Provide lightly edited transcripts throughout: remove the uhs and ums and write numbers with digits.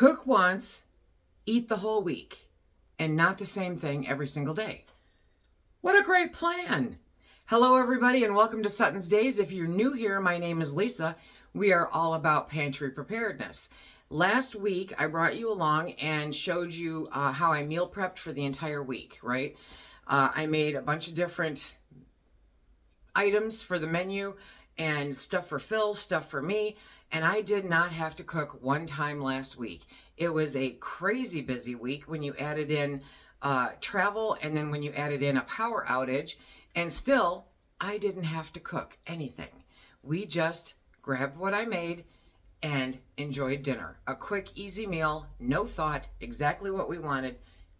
Cook once, eat the whole week, and not the same thing every single day. What a great plan! Hello everybody and welcome to SuttonsDaze. If you're new here, my name is Lisa. We are all about pantry preparedness. Last week I brought you along and showed you how I meal prepped for the entire week, right? I made a bunch of different items for the menu and stuff for Phil, stuff for me, and I did not have to cook one time last week. It was a crazy busy week when you added in travel and then when you added in a power outage, and still I didn't have to cook anything. We just grabbed what I made and enjoyed dinner. A quick, easy meal, no thought, exactly what we wanted.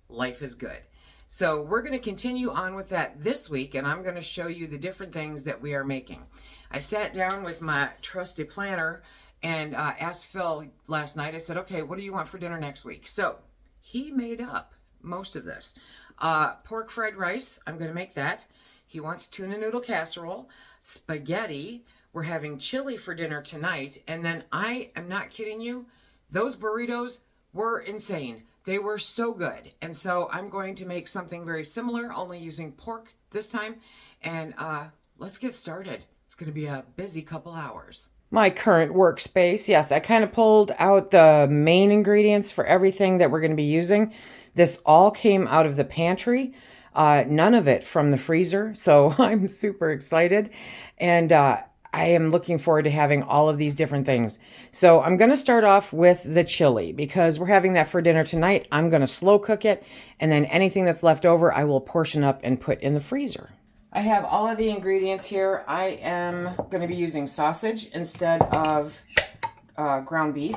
Life is good. So we're going to continue on with that this week, and I'm going to show you the different things that we are making. I sat down with my trusty planner and asked Phil last night. I said, okay, what do you want for dinner next week? So he made up most of this. Pork fried rice, I'm going to make that. He wants tuna noodle casserole, spaghetti. We're having chili for dinner tonight. And then I am not kidding you, those burritos were insane. They were so good. And so I'm going to make something very similar, only using pork this time. And let's get started. It's going to be a busy couple hours. My current workspace, yes, I kind of pulled out the main ingredients for everything that we're going to be using. This all came out of the pantry, none of it from the freezer. So I'm super excited. And I am looking forward to having all of these different things. So I'm going to start off with the chili because we're having that for dinner tonight. I'm going to slow cook it, and then anything that's left over, I will portion up and put in the freezer. I have all of the ingredients here. I am going to be using sausage instead of ground beef,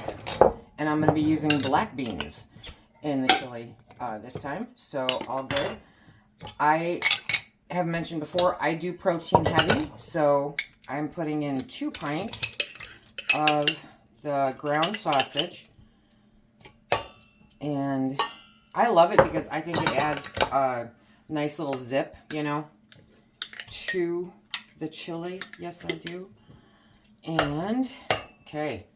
and I'm going to be using black beans in the chili this time. So all good. I have mentioned before, I do protein heavy, so I'm putting in 2 pints of the ground sausage, and I love it because I think it adds a nice little zip, you know, to the chili. Yes, I do. And, okay,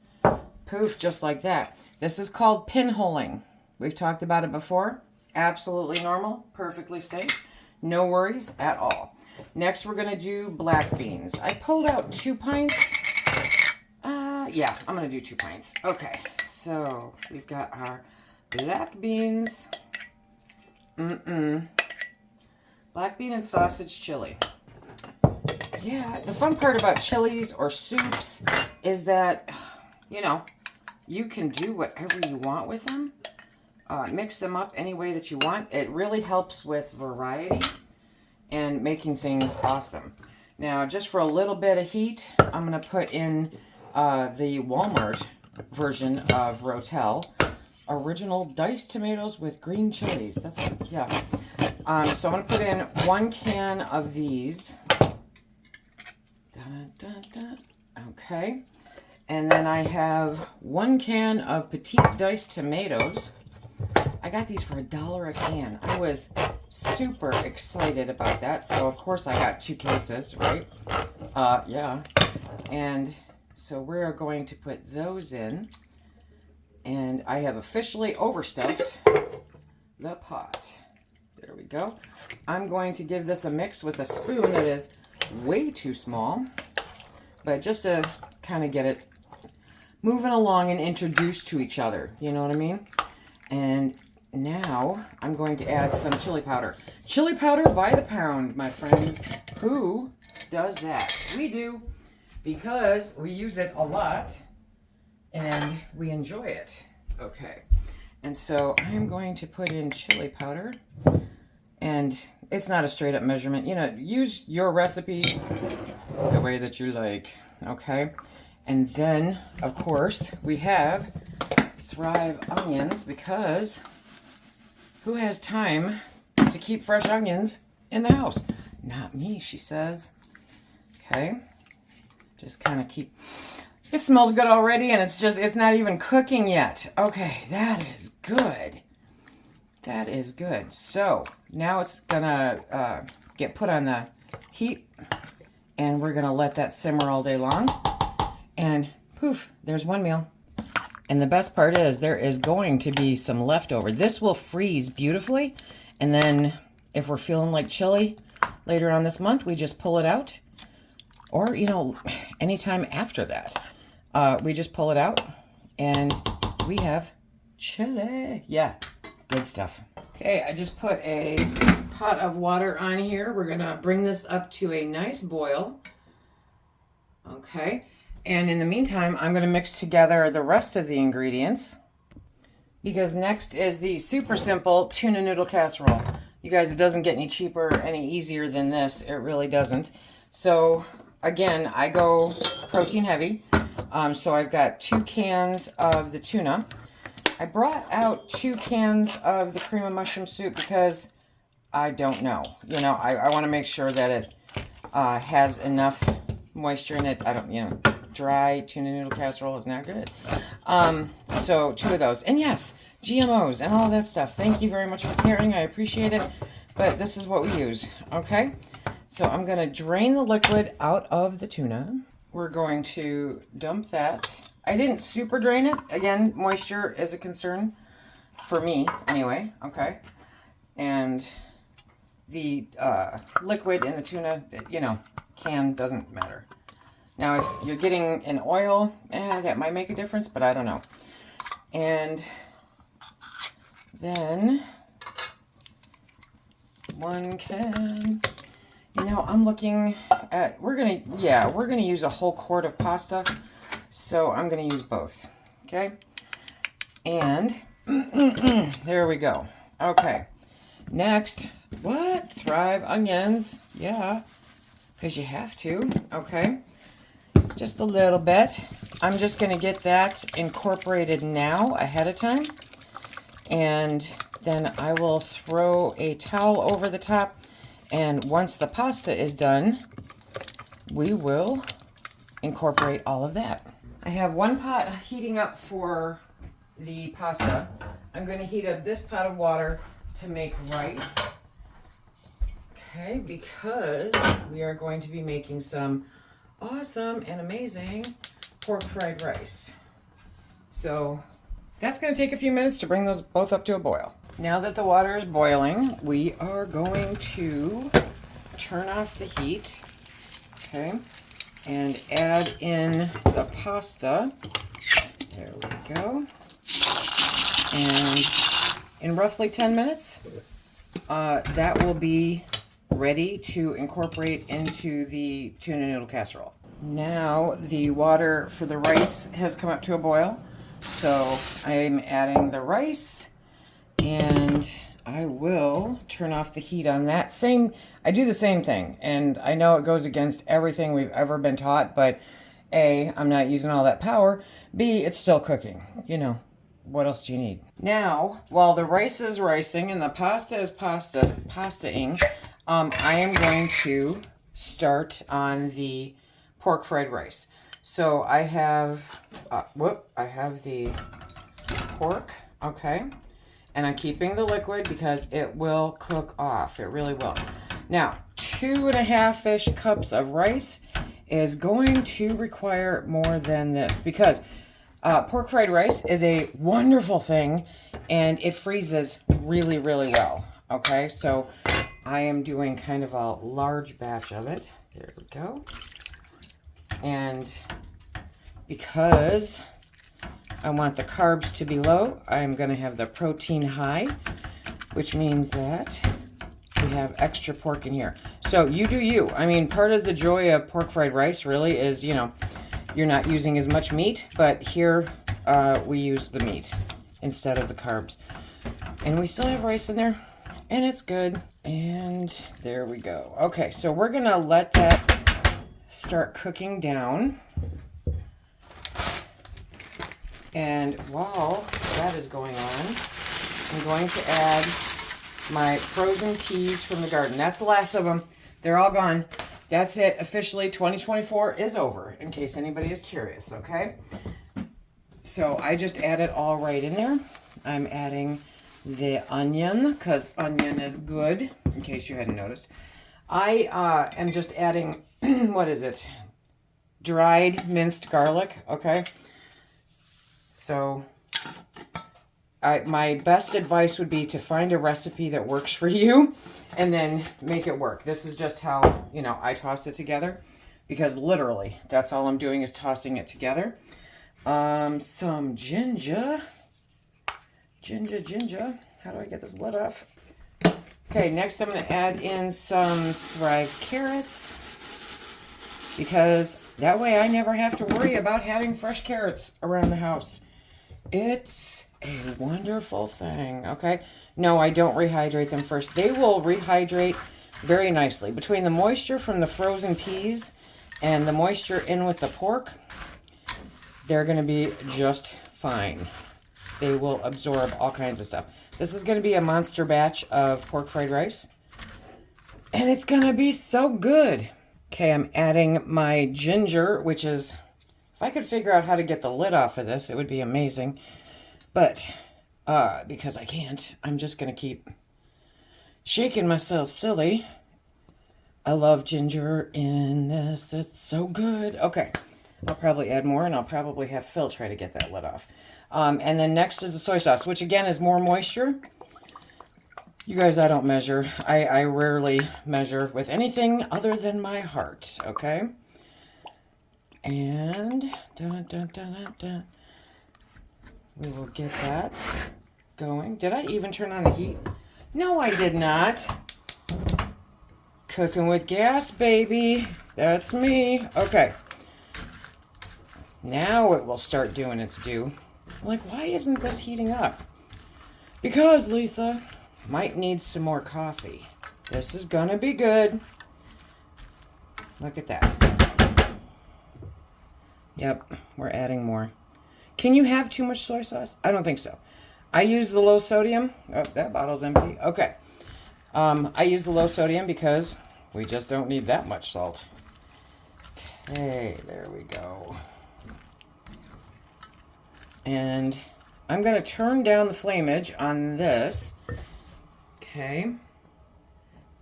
poof, just like that. This is called pinholing. We've talked about it before. Absolutely normal, perfectly safe, no worries at all. Next, we're going to do black beans. I pulled out 2 pints. Yeah, I'm going to do 2 pints. Okay, so we've got our black beans. Black bean and sausage chili. Yeah, the fun part about chilies or soups is that, you know, you can do whatever you want with them. Mix them up any way that you want. It really helps with variety and making things awesome. Now, just for a little bit of heat, I'm going to put in the Walmart version of Rotel. Original diced tomatoes with green chilies. That's, yeah. So I'm going to put in 1 can of these. Okay. And then I have 1 can of petite diced tomatoes. I got these for $1 a can. I was super excited about that. So, of course, I got 2 cases, right? Yeah. And so we're going to put those in. And I have officially overstuffed the pot. There we go. I'm going to give this a mix with a spoon that is way too small. But just to kind of get it moving along and introduced to each other. You know what I mean? And now I'm going to add some chili powder. Chili powder by the pound, my friends. Who does that? We do, because we use it a lot and we enjoy it. Okay. And so I'm going to put in chili powder, and it's not a straight up measurement. You know, use your recipe the way that you like. Okay. And then, of course, we have Thrive onions, because who has time to keep fresh onions in the house? Not me, she says. Okay. Just kind of keep... It smells good already, and it's not even cooking yet. Okay, that is good. That is good. So, now it's gonna get put on the heat, and we're gonna let that simmer all day long. And poof, there's one meal. And the best part is there is going to be some leftover. This will freeze beautifully. And then if we're feeling like chili later on this month, we just pull it out. Or, you know, anytime after that, we just pull it out and we have chili. Yeah, good stuff. Okay, I just put a pot of water on here. We're going to bring this up to a nice boil. Okay, and in the meantime, I'm going to mix together the rest of the ingredients because next is the super simple tuna noodle casserole. You guys, it doesn't get any cheaper, any easier than this. It really doesn't. So again, I go protein heavy. So I've got 2 cans of the tuna. I brought out 2 cans of the cream of mushroom soup because I don't know. You know, I want to make sure that it has enough moisture in it. I don't, you know, dry tuna noodle casserole is not good. So 2 of those. And yes, GMOs and all that stuff. Thank you very much for caring. I appreciate it. But this is what we use. Okay? So I'm going to drain the liquid out of the tuna. We're going to dump that. I didn't super drain it. Again, moisture is a concern for me anyway. Okay? And the liquid in the tuna, you know, can doesn't matter. Now, if you're getting an oil, that might make a difference, but I don't know. And then 1 can. You know, I'm looking at, we're gonna use a whole quart of pasta, so I'm gonna use both. Okay, and there we go. Okay, next, what? Thrive onions, yeah, because you have to. Okay, just a little bit. I'm just gonna get that incorporated now ahead of time, and then I will throw a towel over the top. And once the pasta is done, we will incorporate all of that. I have 1 pot heating up for the pasta. I'm going to heat up this pot of water to make rice. Okay, because we are going to be making some awesome and amazing pork fried rice. So that's going to take a few minutes to bring those both up to a boil. Now that the water is boiling, we are going to turn off the heat, okay, and add in the pasta. There we go. And in roughly 10 minutes, that will be ready to incorporate into the tuna noodle casserole. Now the water for the rice has come up to a boil, so I'm adding the rice. And I will turn off the heat on that. I do the same thing. And I know it goes against everything we've ever been taught, but A, I'm not using all that power. B, it's still cooking. You know, what else do you need? Now, while the rice is ricing and the pasta is pastaing, I am going to start on the pork fried rice. So I have, I have the pork, okay. And I'm keeping the liquid because it will cook off. It really will. Now, 2.5-ish cups of rice is going to require more than this because pork fried rice is a wonderful thing and it freezes really, really well. Okay, so I am doing kind of a large batch of it. There we go. And because I want the carbs to be low, I'm going to have the protein high, which means that we have extra pork in here. So you do you. I mean, part of the joy of pork fried rice really is, you know, you're not using as much meat, but here we use the meat instead of the carbs. And we still have rice in there, and it's good. And there we go. Okay, so we're going to let that start cooking down. And while that is going on, I'm going to add my frozen peas from the garden. That's the last of them. They're all gone. That's it. Officially, 2024 is over, in case anybody is curious, okay? So I just add it all right in there. I'm adding the onion, because onion is good, in case you hadn't noticed. I am just adding, what is it? Dried minced garlic, okay? So my best advice would be to find a recipe that works for you and then make it work. This is just how, you know, I toss it together, because literally that's all I'm doing is tossing it together. Some ginger. Ginger. How do I get this lid off? Okay, next I'm going to add in some fried carrots, because that way I never have to worry about having fresh carrots around the house. It's a wonderful thing, okay? No, I don't rehydrate them first. They will rehydrate very nicely. Between the moisture from the frozen peas and the moisture in with the pork, they're going to be just fine. They will absorb all kinds of stuff. This is going to be a monster batch of pork fried rice, and it's going to be so good. Okay, I'm adding my ginger, which is, if I could figure out how to get the lid off of this, it would be amazing. But because I can't, I'm just going to keep shaking myself silly. I love ginger in this. It's so good. Okay, I'll probably add more, and I'll probably have Phil try to get that lid off. And then next is the soy sauce, which again is more moisture. You guys, I don't measure. I rarely measure with anything other than my heart, okay? And we will get that going. Did I even turn on the heat? No, I did not. Cooking with gas, baby. That's me. Okay. Now it will start doing its due. I'm like, why isn't this heating up? Because, Lisa, might need some more coffee. This is gonna be good. Look at that. Yep, we're adding more. Can you have too much soy sauce? I don't think so. I use the low sodium. Oh, that bottle's empty. Okay. I use the low sodium because we just don't need that much salt. Okay, there we go. And I'm going to turn down the flameage on this, okay,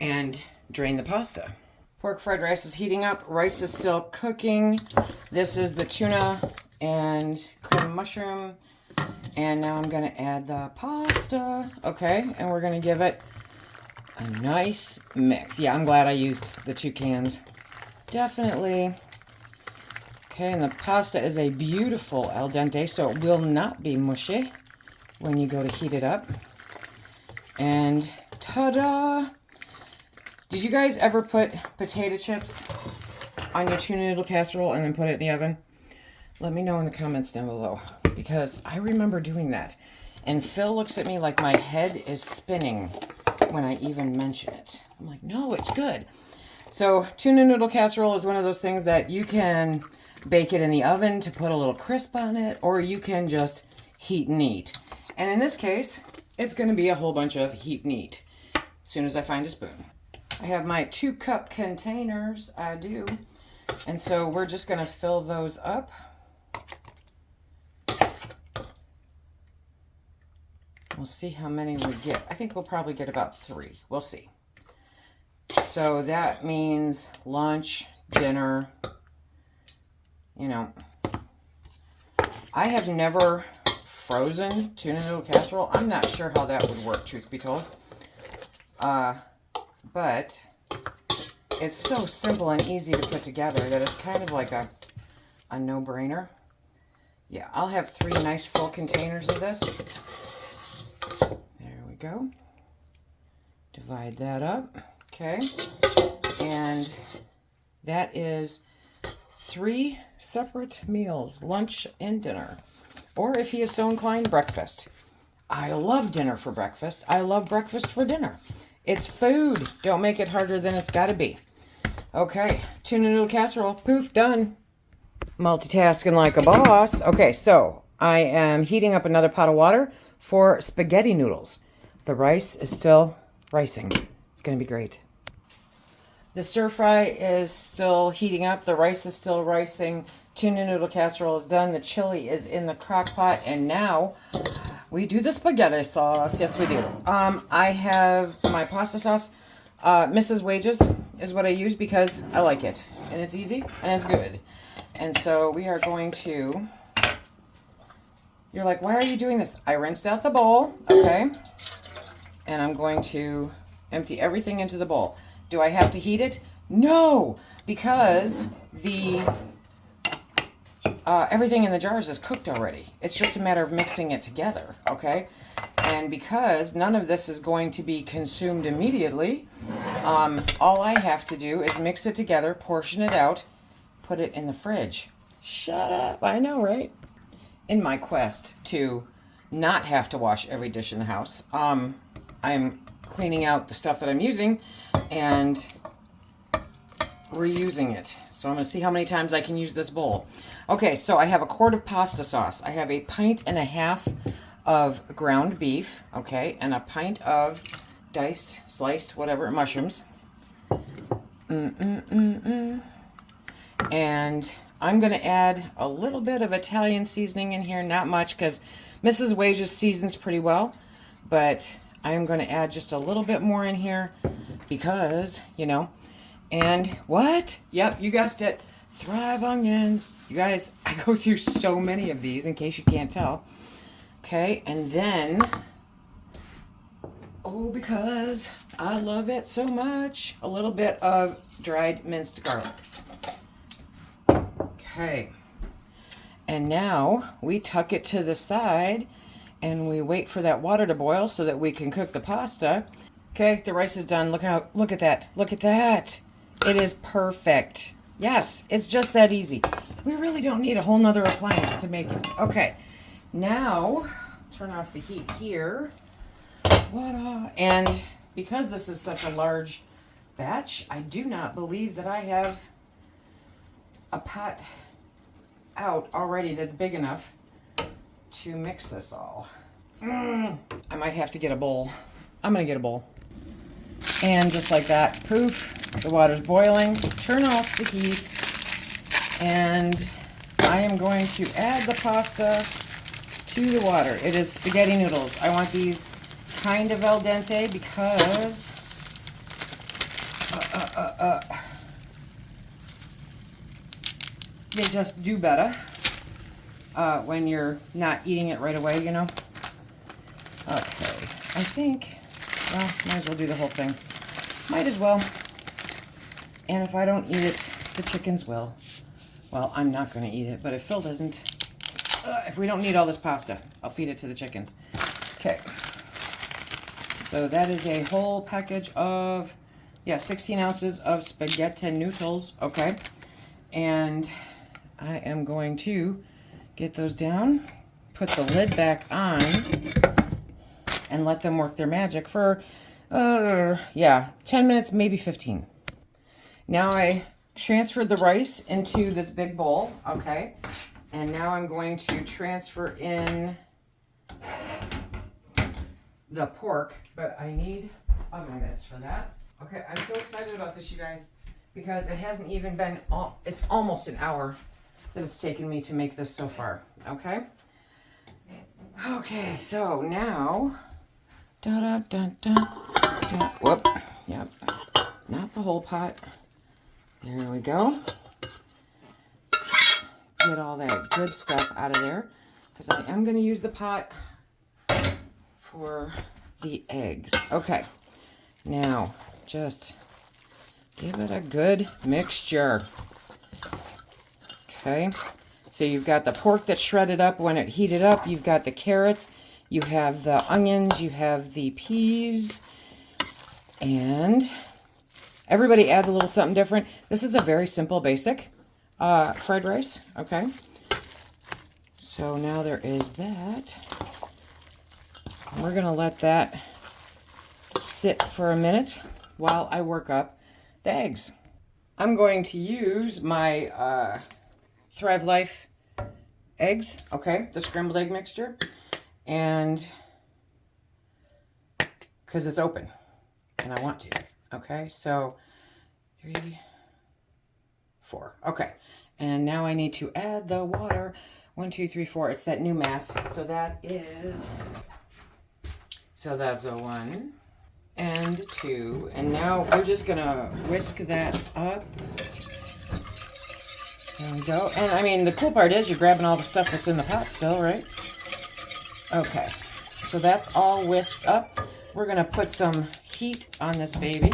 and drain the pasta. Pork fried rice is heating up. Rice is still cooking. This is the tuna and cream mushroom. And now I'm going to add the pasta, okay, and we're going to give it a nice mix. Yeah, I'm glad I used the 2 cans. Definitely. Okay, and the pasta is a beautiful al dente, so it will not be mushy when you go to heat it up. And ta-da! Did you guys ever put potato chips on your tuna noodle casserole and then put it in the oven? Let me know in the comments down below, because I remember doing that. And Phil looks at me like my head is spinning when I even mention it. I'm like, no, it's good. So tuna noodle casserole is one of those things that you can bake it in the oven to put a little crisp on it, or you can just heat and eat. And in this case, it's going to be a whole bunch of heat and eat as soon as I find a spoon. I have my 2-cup containers, I do. And so we're just going to fill those up. We'll see how many we get. I think we'll probably get about 3. We'll see. So that means lunch, dinner. You know, I have never frozen tuna noodle casserole. I'm not sure how that would work, truth be told. But it's so simple and easy to put together that it's kind of like a no-brainer. Yeah, I'll have 3 nice full containers of this. There we go. Divide that up. Okay. And that is 3 separate meals, lunch and dinner. Or if he is so inclined, breakfast. I love dinner for breakfast. I love breakfast for dinner. It's food. Don't make it harder than it's got to be. Okay, tuna noodle casserole. Poof, done. Multitasking like a boss. Okay, so I am heating up another pot of water for spaghetti noodles. The rice is still ricing. It's going to be great. The stir fry is still heating up. The rice is still ricing. Tuna noodle casserole is done. The chili is in the crock pot. And now we do the spaghetti sauce. Yes, we do. I have my pasta sauce. Mrs. Wages is what I use because I like it. And it's easy and it's good. And so we are going to You're like, why are you doing this? I rinsed out the bowl, okay? And I'm going to empty everything into the bowl. Do I have to heat it? No, because the everything in the jars is cooked already. It's just a matter of mixing it together, okay? And because none of this is going to be consumed immediately, all I have to do is mix it together, portion it out, put it in the fridge. Shut up, I know, right? In my quest to not have to wash every dish in the house, I'm cleaning out the stuff that I'm using and reusing it. So I'm going to see how many times I can use this bowl. Okay, so I have a quart of pasta sauce. I have a pint and a half of ground beef, okay, and a pint of diced, sliced, whatever, mushrooms. And I'm going to add a little bit of Italian seasoning in here, not much, because Mrs. Wages seasons pretty well, but I'm going to add just a little bit more in here because, you know, and what? Yep, you guessed it. Thrive onions. You guys, I go through so many of these in case you can't tell. Okay, and then, oh, because I love it so much, a little bit of dried minced garlic. Okay, and now we tuck it to the side and we wait for that water to boil so that we can cook the pasta. Okay, the rice is done. Look at that. Look at that. It is perfect. Yes, it's just that easy. We really don't need a whole nother appliance to make it. Okay, now turn off the heat here. Voila. And because this is such a large batch, I do not believe that I have a pot out already that's big enough to mix this all. I might have to get a bowl. I'm gonna get a bowl. And just like that, poof, the water's boiling. Turn off the heat. And I am going to add the pasta to the water. It is spaghetti noodles. I want these kind of al dente because they just do better when you're not eating it right away, you know. Okay, I think, well, might as well do the whole thing. Might as well. And if I don't eat it, the chickens will. Well, I'm not going to eat it, but if Phil doesn't, if we don't need all this pasta, I'll feed it to the chickens. Okay. So that is a whole package of, 16 ounces of spaghetti noodles. Okay. And I am going to get those down, put the lid back on, and let them work their magic for, 10 minutes, maybe 15. Now I transferred the rice into this big bowl, okay? And now I'm going to transfer in the pork, but I need oven mitts for that. Okay, I'm so excited about this, you guys, because it hasn't even been, it's almost an hour that it's taken me to make this so far, okay? Okay, so now, whoop, yep, not the whole pot. There we go. Get all that good stuff out of there, because I am going to use the pot for the eggs. Okay, now just give it a good mixture. Okay, so you've got the pork that's shredded up when it heated up. You've got the carrots. You have the onions. You have the peas. And everybody adds a little something different. This is a very simple, basic fried rice. Okay, so now there is that. We're going to let that sit for a minute while I work up the eggs. I'm going to use my Thrive Life eggs, okay, the scrambled egg mixture, and because it's open and I want to, okay, so 3, 4, okay, and now I need to add the water. 1, 2, 3, 4. It's that new math. So that is, so that's a 1 and 2, and now we're just gonna whisk that up. There we go. And I mean, the cool part is you're grabbing all the stuff that's in the pot still, right? Okay, so that's all whisked up. We're gonna put some heat on this baby,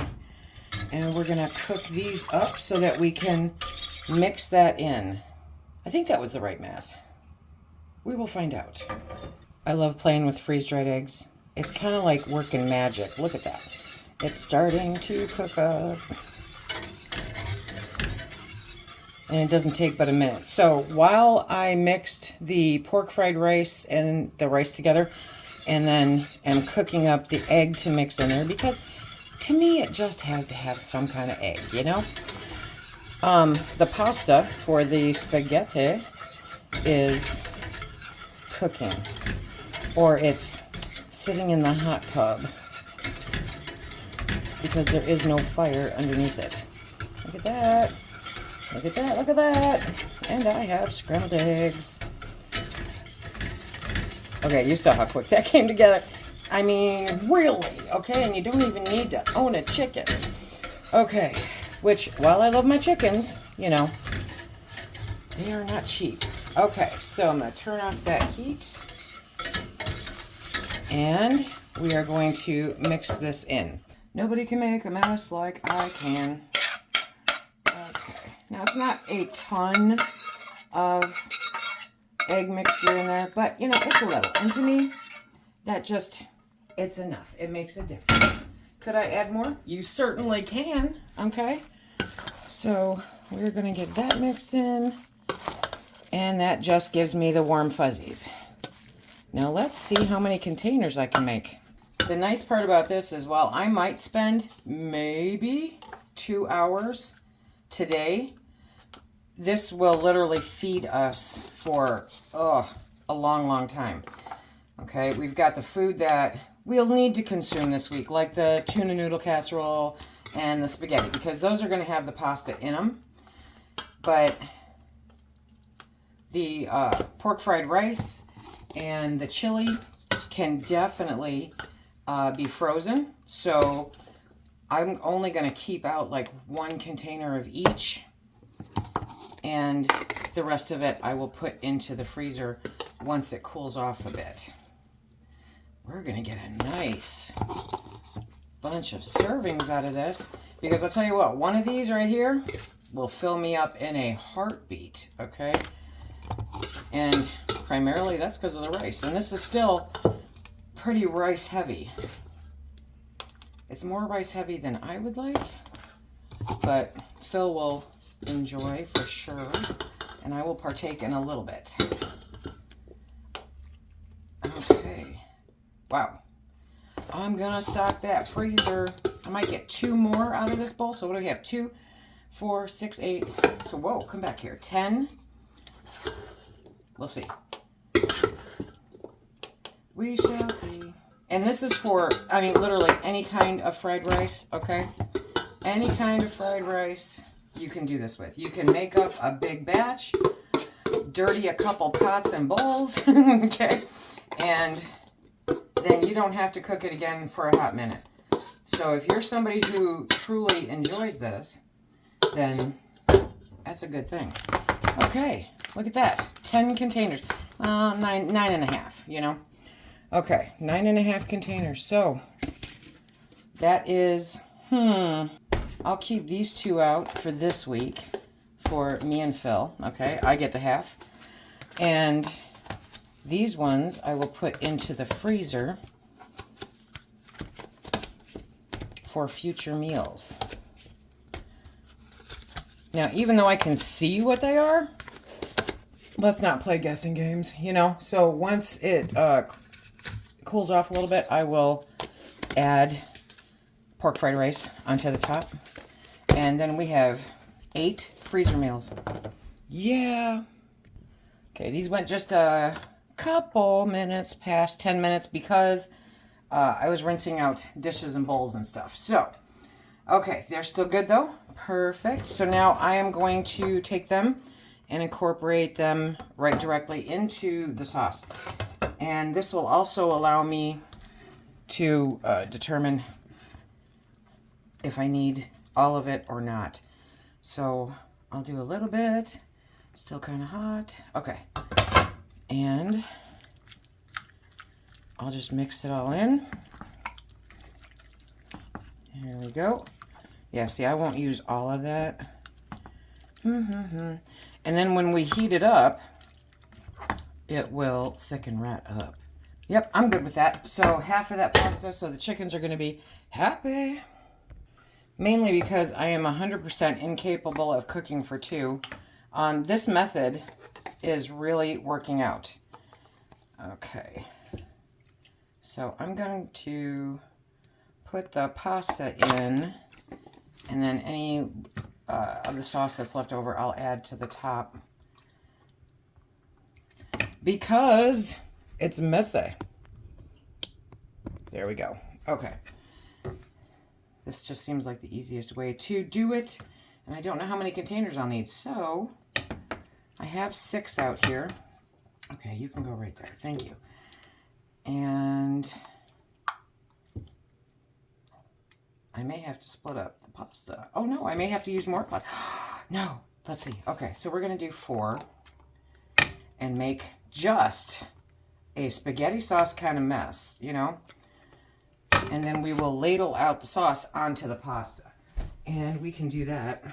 and we're gonna cook these up so that we can mix that in. I think that was the right math. We will find out. I love playing with freeze-dried eggs. It's kind of like working magic. Look at that. It's starting to cook up. And it doesn't take but a minute. So while I mixed the pork fried rice and the rice together, and then am cooking up the egg to mix in there, because to me it just has to have some kind of egg, you know? The pasta for the spaghetti is cooking, or it's sitting in the hot tub because there is no fire underneath it. Look at that. Look at that, look at that. And I have scrambled eggs. Okay, you saw how quick that came together. I mean, really, okay? And you don't even need to own a chicken. Okay, which, while I love my chickens, you know, they are not cheap. Okay, so I'm going to turn off that heat. And we are going to mix this in. Nobody can make a mess like I can. Now, it's not a ton of egg mixture in there, but, you know, it's a little. And to me, that just, it's enough. It makes a difference. Could I add more? You certainly can, okay? So, we're going to get that mixed in, and that just gives me the warm fuzzies. Now, let's see how many containers I can make. The nice part about this is, while I might spend maybe 2 hours today, this will literally feed us for a long, long time. Okay, we've got the food that we'll need to consume this week, like the tuna noodle casserole and the spaghetti, because those are going to have the pasta in them. But the pork fried rice and the chili can definitely be frozen. So I'm only going to keep out like 1 container of each. And the rest of it I will put into the freezer once it cools off a bit. We're going to get a nice bunch of servings out of this, because I'll tell you what, one of these right here will fill me up in a heartbeat, okay? And primarily that's because of the rice. And this is still pretty rice heavy. It's more rice heavy than I would like, but Phil will enjoy for sure, and I will partake in a little bit. Okay, wow, I'm gonna stock that freezer. I might get 2 more out of this bowl. So what do we have? 2, 4, 6, 8. So whoa, come back here. 10. We'll see. We shall see. And this is for, I mean, literally any kind of fried rice, okay? Any kind of fried rice you can do this with. You can make up a big batch, dirty a couple pots and bowls, okay? And then you don't have to cook it again for a hot minute. So if you're somebody who truly enjoys this, then that's a good thing. Okay, look at that. 10 containers. 9.5, you know? Okay, 9.5 containers. So that is, I'll keep these 2 out for this week for me and Phil. Okay, I get the half. And these ones I will put into the freezer for future meals. Now, even though I can see what they are, let's not play guessing games, you know? So once it cools off a little bit, I will add pork fried rice onto the top. And then we have 8 freezer meals. Yeah. Okay, these went just a couple minutes past 10 minutes because I was rinsing out dishes and bowls and stuff. So, okay, they're still good though. Perfect. So now I am going to take them and incorporate them right directly into the sauce. And this will also allow me to determine if I need all of it or not. So I'll do a little bit. Still kind of hot. Okay. And I'll just mix it all in. Here we go. Yeah, see, I won't use all of that. And then when we heat it up, it will thicken right up. Yep, I'm good with that. So half of that pasta, so the chickens are going to be happy. Mainly because I am 100% incapable of cooking for two. This method is really working out. Okay. So I'm going to put the pasta in, and then any of the sauce that's left over I'll add to the top. Because it's messy. There we go. Okay. This just seems like the easiest way to do it. And I don't know how many containers I'll need. So I have 6 out here. Okay, you can go right there. Thank you. And I may have to split up the pasta. Oh no, I may have to use more pasta. No, let's see. Okay, so we're going to do 4 and make just a spaghetti sauce kind of mess, you know? And then we will ladle out the sauce onto the pasta. And we can do that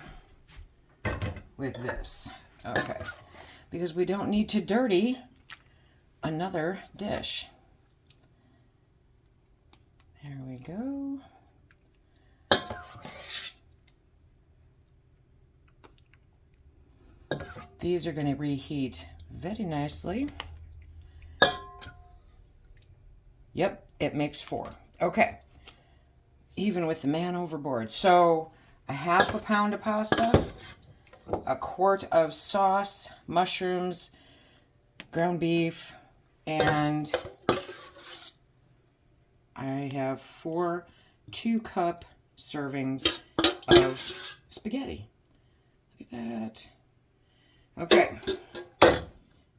with this. Okay. Because we don't need to dirty another dish. There we go. These are going to reheat very nicely. Yep, it makes 4. Okay. Even with the man overboard. So, a half a pound of pasta, a quart of sauce, mushrooms, ground beef, and I have 4 2-cup servings of spaghetti. Look at that. Okay.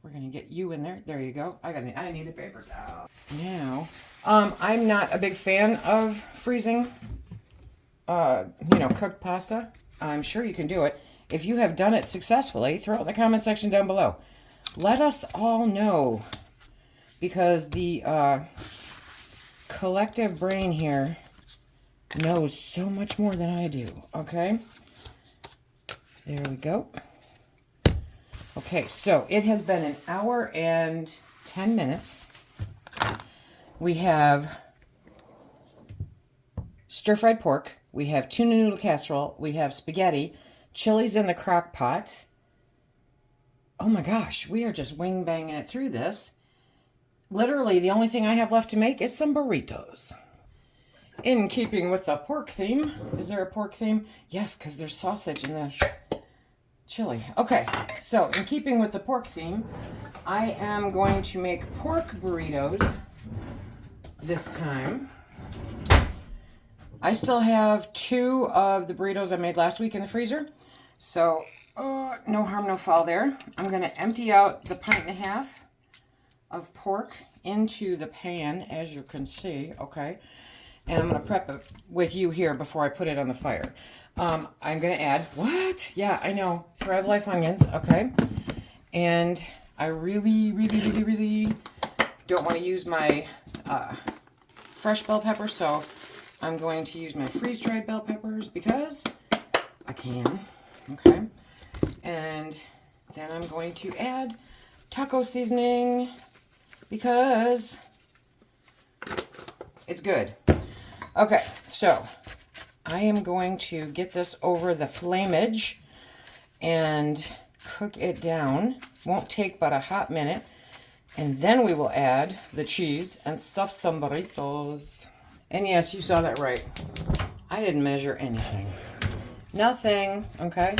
We're going to get you in there. There you go. I need a paper towel. Now, I'm not a big fan of freezing, cooked pasta. I'm sure you can do it. If you have done it successfully, throw it in the comment section down below. Let us all know, because the collective brain here knows so much more than I do. Okay? There we go. Okay, so it has been 1 hour and 10 minutes. We have stir-fried pork. We have tuna noodle casserole. We have spaghetti. Chili's in the crock pot. Oh my gosh, we are just wing-banging it through this. Literally, the only thing I have left to make is some burritos. In keeping with the pork theme. Is there a pork theme? Yes, because there's sausage in the chili. Okay, so in keeping with the pork theme, I am going to make pork burritos this time. I still have 2 of the burritos I made last week in the freezer, so no harm, no foul there. I'm going to empty out the 1.5 pints of pork into the pan, as you can see, okay? And I'm going to prep it with you here before I put it on the fire. I'm going to add, what? Yeah, I know, Forever Life onions, okay? And I really don't want to use my fresh bell peppers, so I'm going to use my freeze-dried bell peppers because I can, okay? And then I'm going to add taco seasoning because it's good. Okay, so I am going to get this over the flameage and cook it down. Won't take but a hot minute. And then we will add the cheese and stuff some burritos. And yes, you saw that right. I didn't measure anything. Nothing, okay?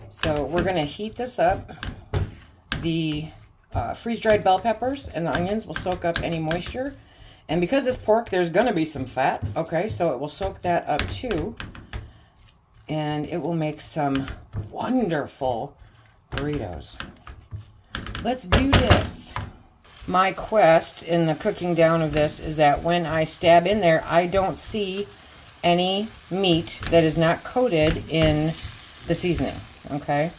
So we're going to heat this up. The freeze-dried bell peppers and the onions will soak up any moisture. And because it's pork, there's going to be some fat, okay? So it will soak that up too. And it will make some wonderful burritos. Let's do this. My quest in the cooking down of this is that when I stab in there, I don't see any meat that is not coated in the seasoning, okay?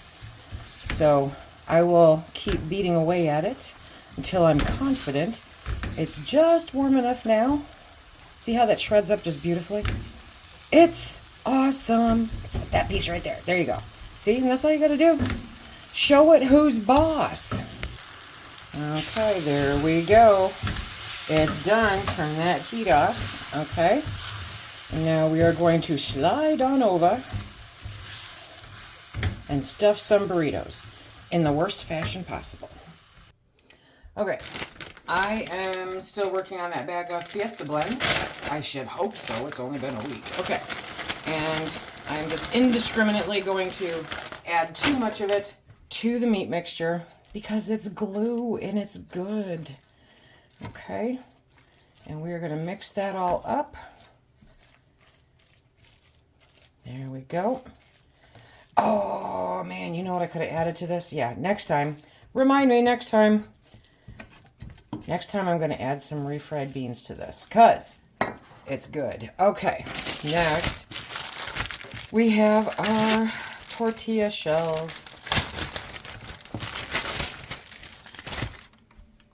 So I will keep beating away at it until I'm confident It's just warm enough now. See how that shreds up just beautifully? It's awesome. Except that piece right there. There you go. See, and that's all you got to do. Show it who's boss. Okay, there we go. It's done. Turn that heat off. Okay. And now we are going to slide on over and stuff some burritos in the worst fashion possible. Okay. I am still working on that bag of Fiesta blend. I should hope so. It's only been a week. Okay. And I'm just indiscriminately going to add too much of it to the meat mixture because it's glue and it's good. Okay. And we're going to mix that all up. There we go. Oh, man, you know what I could have added to this? Yeah, next time. Remind me next time. Next time I'm going to add some refried beans to this because it's good. Okay, next we have our tortilla shells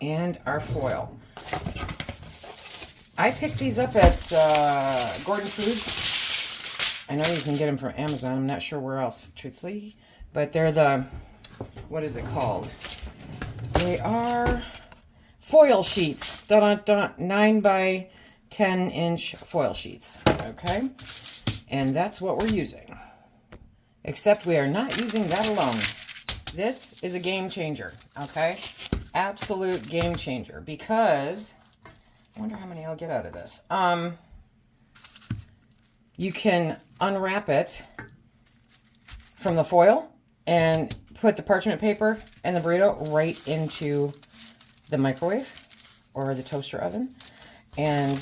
and our foil. I picked these up at Gordon Foods. I know you can get them from Amazon. I'm not sure where else, truthfully. But they're the, what is it called? They are foil sheets. 9 by 10 inch foil sheets. Okay? And that's what we're using. Except we are not using that alone. This is a game changer. Okay? Absolute game changer. Because, I wonder how many I'll get out of this. You can unwrap it from the foil and put the parchment paper and the burrito right into the microwave or the toaster oven, and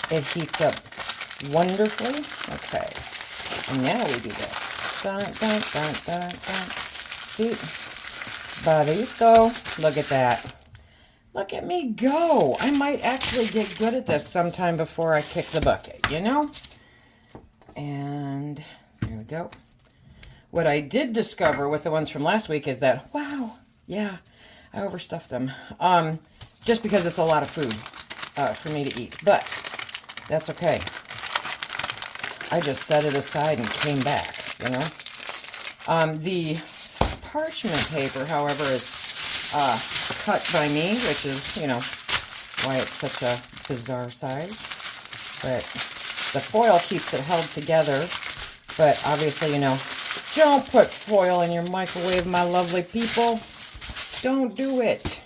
it heats up wonderfully. Okay, and now we do this. Dun, dun, dun, dun, dun. See, burrito. Look at that. Look at me go. I might actually get good at this sometime before I kick the bucket, you know? And there we go. What I did discover with the ones from last week is that, wow, yeah, I overstuffed them. Just because it's a lot of food for me to eat. But that's okay. I just set it aside and came back, you know? The parchment paper, however, is cut by me, which is, you know, why it's such a bizarre size. But the foil keeps it held together. But obviously, you know, don't put foil in your microwave, my lovely people. Don't do it.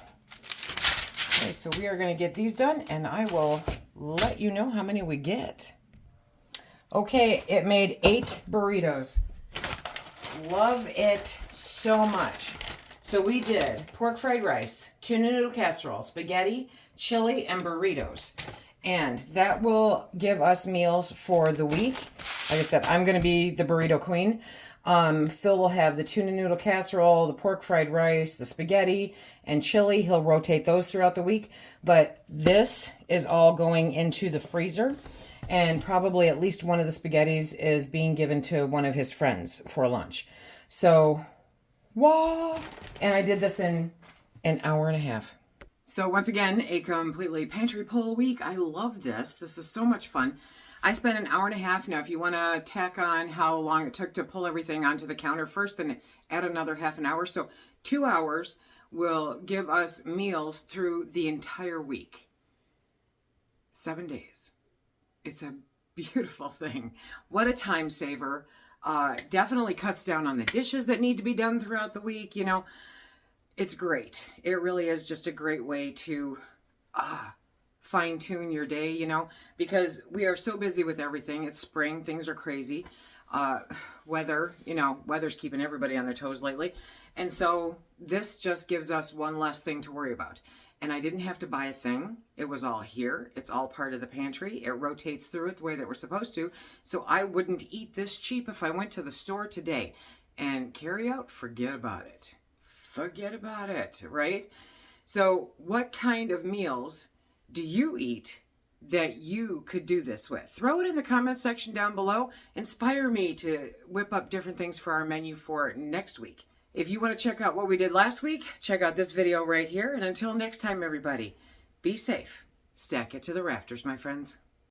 Okay, so we are going to get these done, and I will let you know how many we get. Okay, it made 8 burritos. Love it so much. So we did pork fried rice, tuna noodle casserole, spaghetti, chili, and burritos. And that will give us meals for the week. Like I said, I'm going to be the burrito queen. Phil will have the tuna noodle casserole, the pork fried rice, the spaghetti, and chili. He'll rotate those throughout the week. But this is all going into the freezer. And probably at least one of the spaghettis is being given to one of his friends for lunch. So, wow. And I did this in an hour and a half. So once again, a completely pantry pull week. I love this. This is so much fun. I spent an hour and a half. Now, if you want to tack on how long it took to pull everything onto the counter first, then add another half an hour. So 2 hours will give us meals through the entire week. 7 days. It's a beautiful thing. What a time saver. Definitely cuts down on the dishes that need to be done throughout the week. You know, it's great. It really is just a great way to fine-tune your day, you know, because we are so busy with everything. It's spring. Things are crazy. Weather, you know, weather's keeping everybody on their toes lately. And so this just gives us one less thing to worry about. And I didn't have to buy a thing. It was all here. It's all part of the pantry. It rotates through it the way that we're supposed to. So I wouldn't eat this cheap if I went to the store today. And carry out, forget about it. Forget about it, right? So what kind of meals do you eat that you could do this with? Throw it in the comment section down below. Inspire me to whip up different things for our menu for next week. If you want to check out what we did last week, check out this video right here. And until next time, everybody, be safe. Stack it to the rafters, my friends.